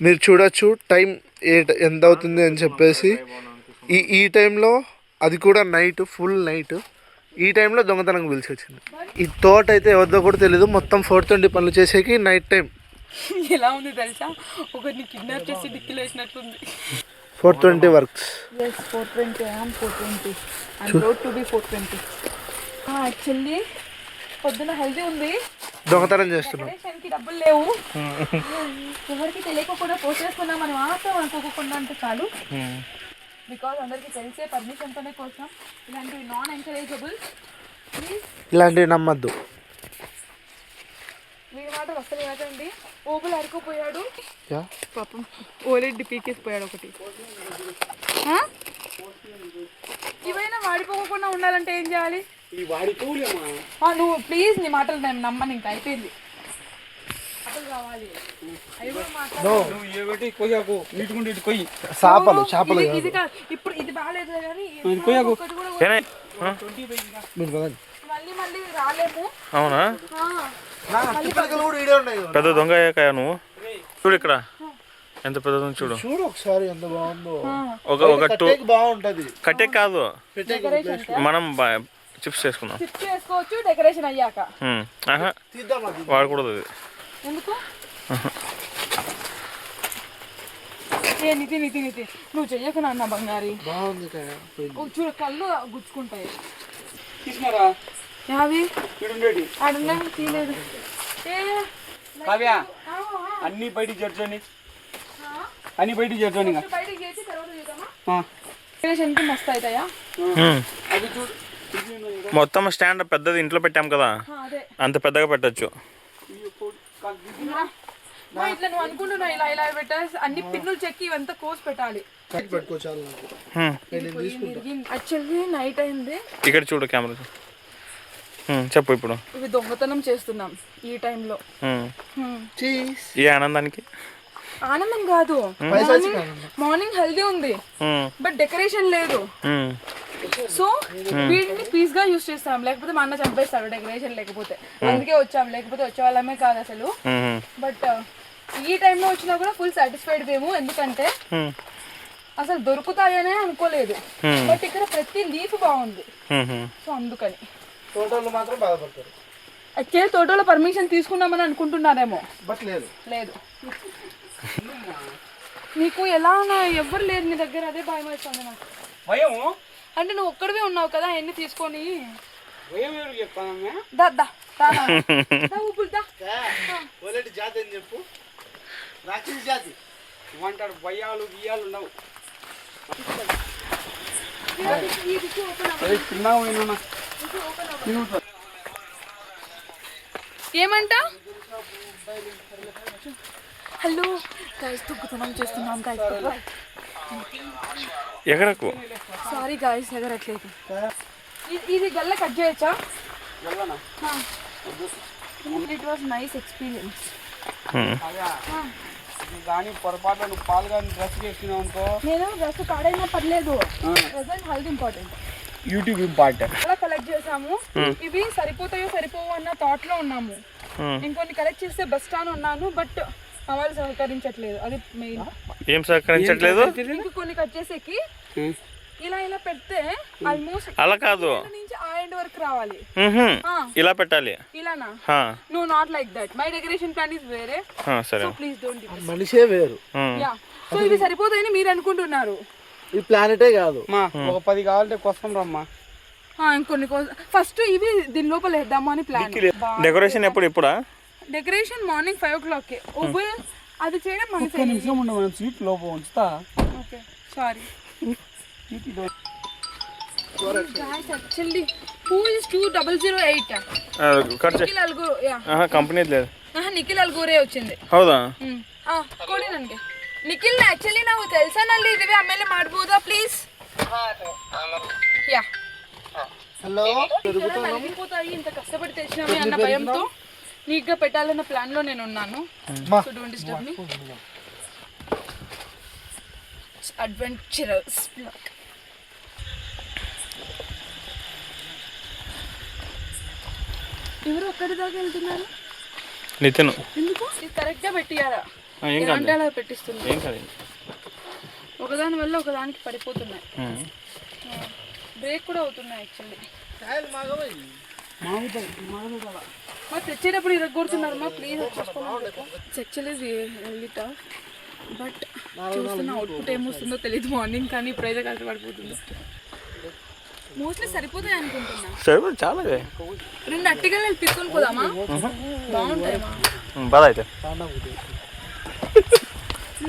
మీరు చూడొచ్చు టైం ఎంత అవుతుంది అని చెప్పేసి. ఈ టైంలో అది కూడా నైట్, ఫుల్ నైట్, ఈ టైంలో దొంగతనం పిలిచి వచ్చింది. ఈ తోట అయితే ఎవరిదో కూడా తెలీదు. మొత్తం 420 పనులు చేసేకి నైట్ టైం. ఎలా ఉంది తెలుసా, ఒకరిని కిడ్నాప్ చేసి డిక్కిలో వేసినట్టుంది. 420 works. yes 420 I am 420 and road to be 420. Actually పొద్దున హెల్దీ ఉంది, దొంగతనం చేస్తున్నాం. డెకరేషన్కి డబ్బులు లేవు, ఎవరికి తెలియకుండా పోసేసుకున్నాం అని మాత్రం అనుకోకుండా అంటే చాలు. బికాజ్ అందరికి తెలిసే పర్మిషన్తోనే కోసం. ఇలాంటివి నాన్ ఎంకరేజబుల్, ప్లీజ్ ఇలాంటివి నమ్మద్దు. వీడి మాట వస్తలే కదండి. ఓబుల్ అరుకుపోయాడు పాపం, ఓలెడ్డి పీకేసిపోయాడు ఒకటి. ఇవైనా వాడిపోకుండా ఉండాలంటే ఏం చేయాలి? నువ్వు ప్లీజ్ నీ మాటలు నేను నమ్మను, ఇంకా అయిపోయింది. అసలు కావాలి ఇప్పుడు ఇది బాగాలేదు కానీ మళ్ళీ మళ్ళీ రాలేము. అవునా? పెద్ద దొంగ అయ్యాక నువ్వు చూడు ఇక్కడ ఎంత పెద్దది చూడు. చూడు ఒకసారి ఎంత బాగుందో. ఒక బాగుంటది. కట్టే కాదు, మనం చిప్స్ చేసుకుందాం. చిప్స్ చేసుకోవచ్చు డెకరేషన్ అయ్యాక. వాడకూడదు అది. ఎందుకు? నితి నితి నితి నువ్వు చెయ్యకు నాన్న బంగారి. బాగుంది చూడు కళ్ళు గుచ్చుకుంటాయి. తీయలేదు. అన్ని బయటికి చేర్చండి, అన్ని బయటికి చేర్చండి. డెకరేషన్కి మస్తు అవుతాయా? మొత్తం స్టాండ్ పెద్దది ఇంట్లో పెట్టాం కదా, అంత పెద్దగా పెట్టచ్చు. ఇట్లా నువ్వు అనుకుంటున్నా ఇలా ఇలా పెట్టేసి అన్ని పిన్నులు చెక్కి ఇవంతా కోసి పెట్టాలి. యాక్చువల్లీ నైట్ అయింది. ఇక్కడ చూడు కెమెరా, చెప్పు. ఇప్పుడు ఇవి దొంగతనం చేస్తున్నాం ఈ టైంలో. ఈ ఆనందానికి ఆనందం కాదు, మార్నింగ్ హెల్దీ ఉంది బట్ డెకరేషన్ లేదు. సో వీటిని పీస్ గా యూజ్ చేస్తాం, లేకపోతే మా అన్న చంపేస్తాడు డెకరేషన్ లేకపోతే. అందుకే వచ్చాం, లేకపోతే వచ్చే వాళ్ళమే కాదు అసలు. బట్ ఈ టైంలో వచ్చినా కూడా ఫుల్ సాటిస్ఫైడ్ మేము, ఎందుకంటే అసలు దొరుకుతాయనే అనుకోలేదు. బట్ ఇక్కడ ప్రతి లీఫ్ బాగుంది, సో అందుకని. తోటలో మాత్రం బాధపడతారు. యాక్చువల్లీ తోటలో పర్మిషన్ తీసుకున్నామని అనుకుంటున్నారేమో, బట్ లేదు. లేదు. నీకు ఎలా ఎవ్వరు లేదు నీ దగ్గర, అదే భయం అవుతుంది నాకు. భయం అంటే నువ్వు ఒక్కడివే ఉన్నావు కదా ఎన్ని తీసుకొని. జాతి అని చెప్పు, జాతి ఏమంటాడు, భయాలు బియ్యాలు ఉండవు. ఏమంట? హలో గైస్, దొంగతనం చేస్తున్నాం గైస్. ఎగరకు. సారీ గైస్, ఎగరట్లేదు. ఇది గల్ల కట్ చేయొచ్చా? It was nice experience. కానీ పొరపాటు నువ్వు పాలు కానీ డ్రెస్ చేసుకున్నావు అనుకో. నేను డ్రెస్ పాడైనా పర్లేదు, present health important, YouTube important. అలా కలెక్ట్ చేసాము. ఇవి సరిపోతాయో సరిపోవు అన్న థాట్ లో ఉన్నాము. ఇంకొన్ని కలెక్ట్ చేస్తే బెస్ట్ అని ఉన్నాను, బట్ మా వాళ్ళు సహకరించట్లేదు. అది మెయిన్. ఏం సహకరించట్లేదు? కొన్ని కట్ చేసేకి ఇలా ఇలా పెడితే ఆల్మోస్ట్ అలా కాదు, నుంచి ఆ ఎండ్ వరకు రావాలి. ఇలా పెట్టాలి. ఇలానా? No, not like that. My decoration plan is వేరే. సరే, ప్లీజ్ డోంట్ డిస్. మనిషే వేరు. యా, సో ఇవి సరిపోతాయని మీరు అనుకుంటున్నారు. ఈ ప్లానెటే కాదు. ఒక 10 కావాలంటే కోసం రమ్మా. ఇంకొన్ని ఫస్ట్ ఇవి దీని లోపల వేద్దాము అని ప్లాన్. డెకరేషన్ ఎప్పుడు? ఇప్పుడా? Decoration morning 5 o'clock. అది చేయడం ఒక్క నిమిషం ఉండ, మనం స్వీట్ లోపల ఉంచుతా. Okay, sorry. Actually who is 2008? Nikhil Algur. Company లేదు, నిఖిల్ అల్గూరే వచ్చింది. ಹೌದಾ? ಕೊಡಿ ನನಗೆ. ನಿಖಿಲ್, ಆಕ್ಚುಲಿ ನಾವು ಕೆಲಸನಲ್ಲಿ ಇದೀವಿ, ಆಮೇಲೆ ಮಾಡ್ಬೋದಾ ಪ್ಲೀಸ್? ಯಾ. హలో, వెళ్ళిపోతాయి ఇంత కష్టపడి తెచ్చినామే అన్న భయంతో నీట్గా పెట్టాలన్న ప్లాన్ లో నేను ఉన్నాను. So don't disturb me. Adventurous. ఎవరు ఒక్కడి దాకా వెళ్తున్నారు? నితిన్. ఎందుకు? ఇది కరెక్ట్గా పెట్టియారా? ఏం కాదు అంటే అలా పెట్టిస్తుంది. ఏం కాదు. ఒకదాని వల్ల ఒకదానికి పడిపోతున్నాయి. బ్రేక్ కూడా అవుతున్నాయి యాక్చువల్లీ. మరి తెచ్చేటప్పుడు ఇరగొడుతున్నారు మా, ప్లీజ్ వచ్చేసుకోండి. యాక్చువల్లీ రియల్లీ టఫ్, బట్ చూస్తున్న అవుట్పుట్ ఏమొస్తుందో తెలియదు మార్నింగ్, కానీ ఇప్పుడైతే కష్టపడిపోతుంది. మోస్ట్లీ సరిపోతాయి అనుకుంటున్నా. సరే చాలా 2 అట్టికలు తీసుకొని పోదామా? బాగుంటాయమ్మా. బాధ అయితే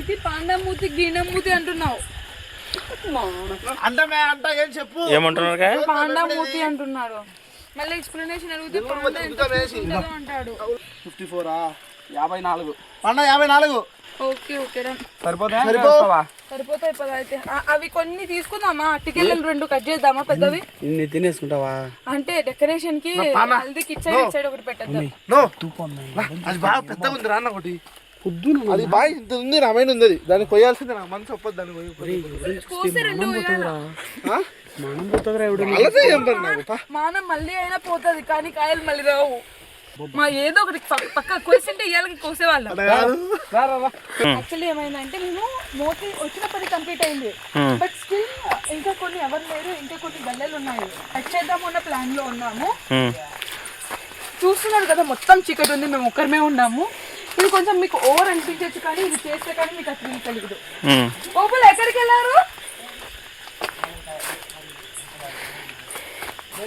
ఇది పాండమూతి గీనమూతి అంటున్నావు. అంటే చెప్పు ఏమంటున్నారు? పాండమూతి అంటున్నారు. మళ్ళీ ఎక్స్ప్లెనేషన్ అడిగితే పాండా ఎంత ఉంటుందో అంటాడు. 54 54 పండ 54. ఓకే ఓకే రా, సరిపోతాయి పద అయితే. అవి కొన్ని తీసుకుందామా? అట్టికెళ్ళి 2 కట్ చేద్దామా పెద్దవి? ఇన్ని తినేసుకుంటావా? అంటే డెకరేషన్ కి హల్దీకి ఇచ్చాడు, ఇటు సైడ్ ఒకటి పెట్టేద్దాం. అది బాగా పెద్దగా ఉంది రాన్న ఒకటి. అది బాగా ఇంత ఉంది, రామాయణ ఉంది. అది దాన్ని కొయ్యాల్సిందే, నాకు మనసు ఒప్పదు దాన్ని కోసి 2 వేయాలా? మానం మళ్ళీ అయినా పోతుంది, కానీ కాయలు మళ్ళీ రావు. మా ఏదో ఒకటి పక్క కోసింటే ఇయ్యాలకి కోసేవాళ్ళం. యాక్చువల్లీ ఏమైందంటే మేము మోస్ట్లీ వచ్చిన పని కంప్లీట్ అయింది, బట్ స్టిల్ ఇంకా కొన్ని ఎవరు లేరు, ఇంకా కొన్ని గల్లెలు ఉన్నాయి. కట్ చేద్దాము అన్న ప్లాన్ లో ఉన్నాము. చూస్తున్నారు కదా మొత్తం చీకటి ఉంది, మేము ఒక్కరమే ఉన్నాము. ఇది కొంచెం మీకు ఓవర్ అనిపించచ్చు, కానీ ఇది చేస్తే కానీ మీకు అసలు తెలియదు. ఓపులు ఎక్కడికి వెళ్ళారు?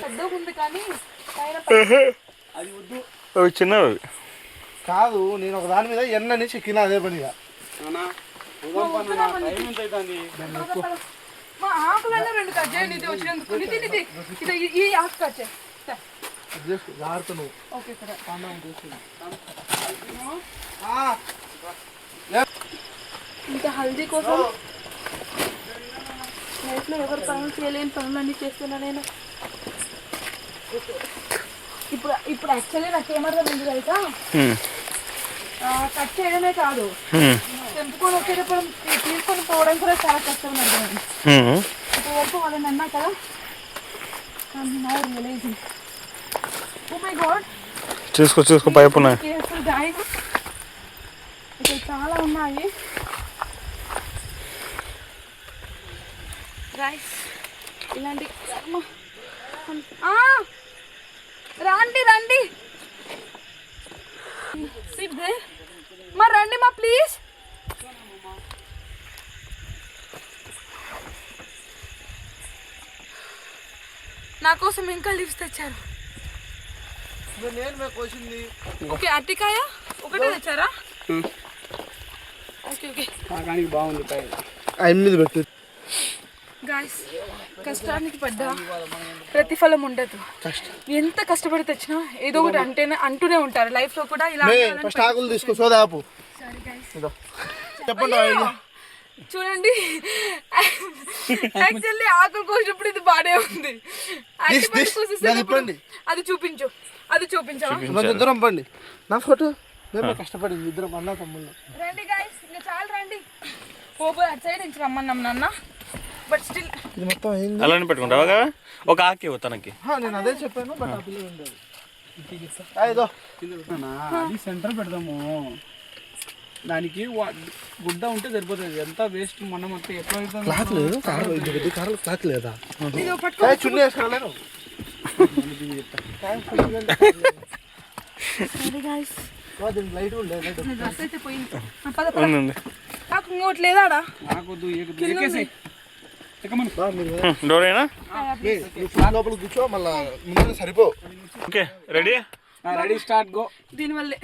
పెద్దగా ఉంది కానీ అది వద్దు. చిన్నవి కాదు, నేను ఒక దాని మీద ఎన్నని చెక్కిన అదే పనిగా. మా ఆకులలో 2 కట్ చేయండి. ఇది వచ్చినందుకు ఇది ఈ ఆకు కట్ చేయి. ఓకే సరే. ఇంకా హల్దీ కోసం లైఫ్లో ఎవరు పనులు చేయలేని పనులన్నీ చేస్తున్నా నేను. ఇప్పుడు యాక్చువల్లీ నాకు ఏమర్థమైంది అయితే, కట్ చేయడమే కాదు, తెంపుకొని వచ్చేటప్పుడు తీసుకొని పోవడం కూడా చాలా కష్టం అర్థమైంది. ఇప్పటివరకు వాళ్ళని అన్నా కదా, రియలైజింగ్. ఓ మై గాడ్, చూసుకో పైపు ఉన్నాయి. ఇక్కడ చాలా ఉన్నాయి. రైస్ ఇలాంటి రండి మా రండి మా ప్లీజ్. నా కోసం ఇంకా లీవ్స్ తెచ్చారు. ఓకే, అట్టికాయ ఒకటే తెచ్చారా? ఓకే ఓకే, బాగుంది పెట్టు. గాయస్, కష్టానికి పడ్డ ప్రతిఫలం ఉండదు. ఎంత కష్టపడి తెచ్చినా ఏదో ఒకటి అంటూనే ఉంటారు లైఫ్ లో కూడా. ఇలా ఫస్ట్ ఆకులు తీసుకో, సోదాపు. చెప్పండి. చూడండి, యాక్చువల్లీ ఆకులు కోసినప్పుడు ఇది బానే ఉంది. అది చూపించవా? ఇద్దరం పండి నా ఫోటో. కష్టపడింది ఇద్దరం అన్న తమ్ముళ్ళు. రండి గాయస్, ఇంకా చాలు రండి. పోపు అటు సైడ్ నుంచి రమ్మన్నాం నాన్న, బట్ స్టిల్ ఇది మొత్తం అయింది. అలానే పెట్టుకుంటావా కదా? ఒక ఆకి తనకి నేను అదే చెప్పాను, బట్ ఆ పిల్ల ఉండదు. అది సెంటర్ పెడదాము, దానికి గుడ్డ ఉంటే సరిపోతుంది. ఎంత వేస్ట్ మనం అంతా ఎట్లా క్లాత్ లేదు, క్లాత్ లేదా? చున్నీ వేసుకోలేను. లైట్ డ్రెస్ అయితే పోయింది. నాకు ఇంకోటి లేదాడా? డోరేనా? లోపల కూర్చో, మళ్ళీ ముందు సరిపో. Okay, ready start go. దీనివల్లే